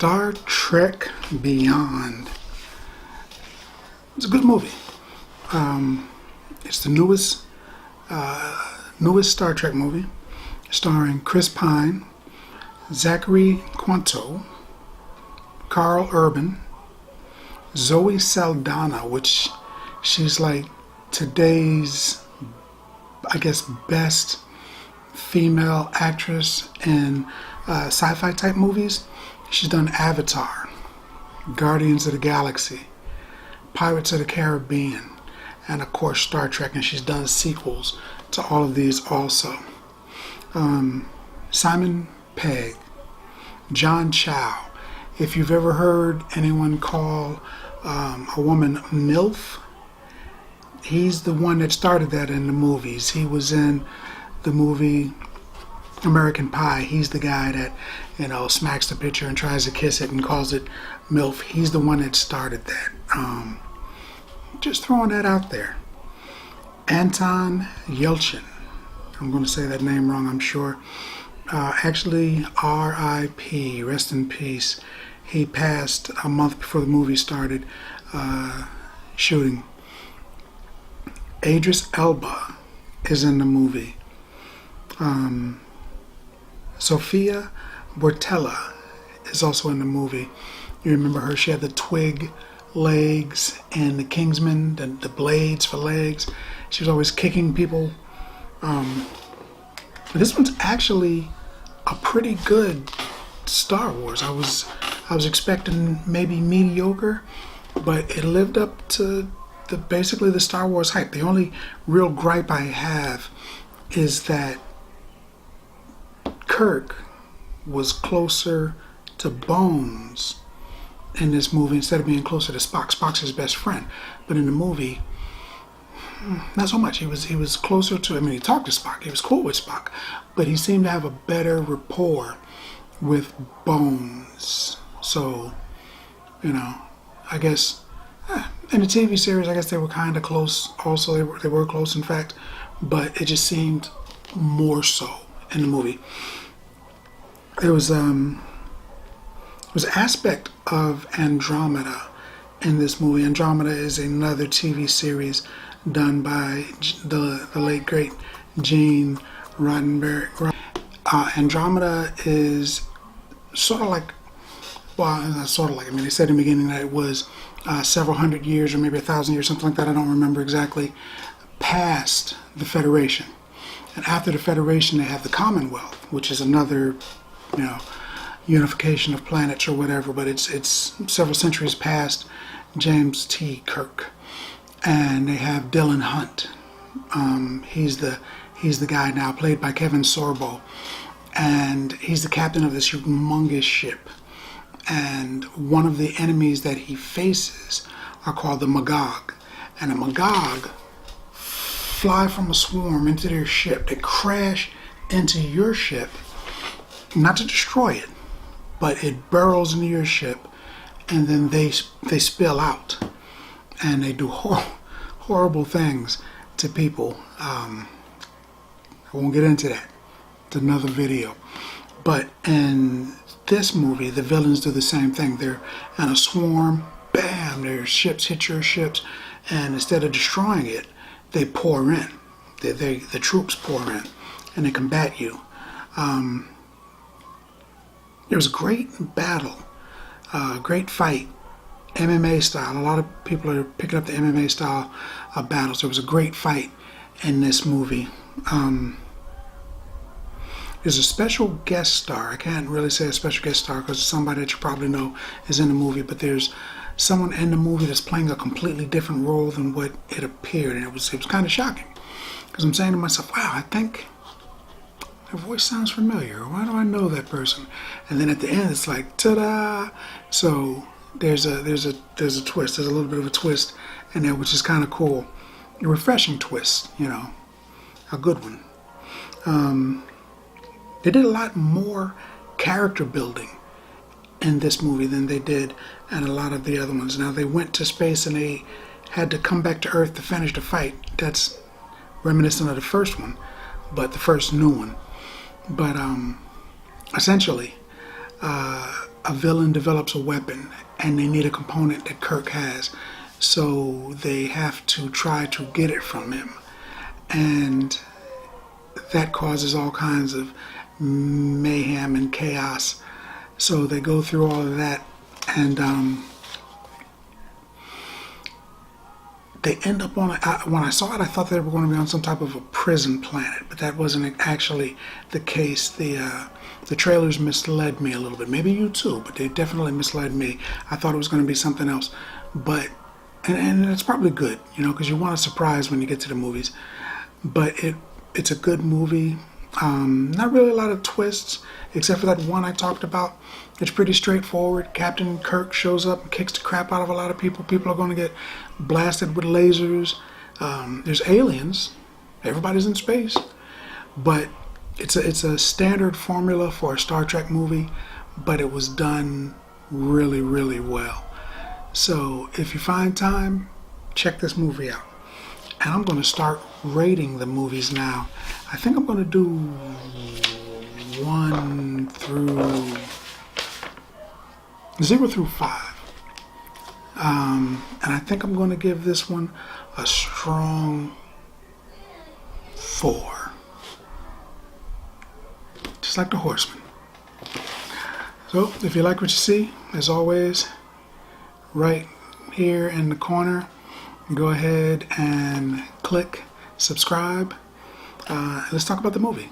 Star Trek Beyond. It's a good movie. It's the newest Star Trek movie, starring Chris Pine, Zachary Quinto, Carl Urban, Zoe Saldana, which she's like today's, I guess, best female actress in sci-fi type movies. She's done Avatar, Guardians of the Galaxy, Pirates of the Caribbean, and of course Star Trek, and she's done sequels to all of these also. Simon Pegg, John Chow. If you've ever heard anyone call a woman MILF, he's the one that started that in the movies. He was in the movie American Pie. He's the guy that, smacks the picture and tries to kiss it and calls it MILF. He's the one that started that. Just throwing that out there. Anton Yelchin. I'm going to say that name wrong, I'm sure. Actually, R.I.P. Rest in peace. He passed a month before the movie started shooting. Idris Elba is in the movie. Sophia Boutella is also in the movie. You remember her? She had the twig legs and the Kingsman, the blades for legs. She was always kicking people. This one's actually a pretty good Star Wars. I was expecting maybe mediocre, but it lived up to basically the Star Wars hype. The only real gripe I have is that Kirk was closer to Bones in this movie instead of being closer to Spock. Spock's his best friend, but in the movie, not so much. He was closer to. He talked to Spock. He was cool with Spock, but he seemed to have a better rapport with Bones. So, I guess in the TV series, I guess they were kind of close. Also, they were close, in fact, but it just seemed more so in the movie. There was an aspect of Andromeda in this movie. Andromeda is another TV series done by the late great Gene Roddenberry. Andromeda is sort of like, they said in the beginning that it was several hundred years or maybe 1,000 years, something like that. I don't remember exactly. Past the Federation. And after the Federation, they have the Commonwealth, which is another, unification of planets or whatever, but it's several centuries past James T. Kirk. And they have Dylan Hunt. He's the guy now, played by Kevin Sorbo. And he's the captain of this humongous ship. And one of the enemies that he faces are called the Magog. And the Magog fly from a swarm into their ship. They crash into your ship, not to destroy it, but it burrows into your ship, and then they spill out, and they do horrible things to people. I won't get into that. It's another video. But in this movie, the villains do the same thing. They're in a swarm, bam, their ships hit your ships, and instead of destroying it, they pour in. The troops pour in, and they combat you. It was a great battle, great fight, MMA style. A lot of people are picking up the MMA style of battles. There was a great fight in this movie. There's a special guest star. I can't really say a special guest star because somebody that you probably know is in the movie, but there's someone in the movie that's playing a completely different role than what it appeared, and it was kind of shocking because I'm saying to myself, wow, I think Their voice sounds familiar. Why do I know that person? And then at the end, it's like, ta-da! So there's a twist. There's a little bit of a twist in there, which is kind of cool. A refreshing twist, you know, a good one. They did a lot more character building in this movie than they did in a lot of the other ones. Now, they went to space and they had to come back to Earth to finish the fight. That's reminiscent of the first one, but the first new one. But essentially, a villain develops a weapon and they need a component that Kirk has. So they have to try to get it from him. And that causes all kinds of mayhem and chaos. So they go through all of that, and they end up on when I saw it, I thought they were going to be on some type of a prison planet, but that wasn't actually the case. The trailers misled me a little bit. Maybe you too, but they definitely misled me. I thought it was going to be something else, but and it's probably good, you know, because you want a surprise when you get to the movies. But it's a good movie. Not really a lot of twists, except for that one I talked about. It's pretty straightforward. Captain Kirk shows up and kicks the crap out of a lot of people. People are going to get blasted with lasers. There's aliens. Everybody's in space. But it's a standard formula for a Star Trek movie, but it was done really, really well. So if you find time, check this movie out. And I'm going to start rating the movies now. I think I'm going to do 0 through 5. And I think I'm going to give this one a strong 4. Just like The Horseman. So if you like what you see, as always, right here in the corner, go ahead and click subscribe. Let's talk about the movie.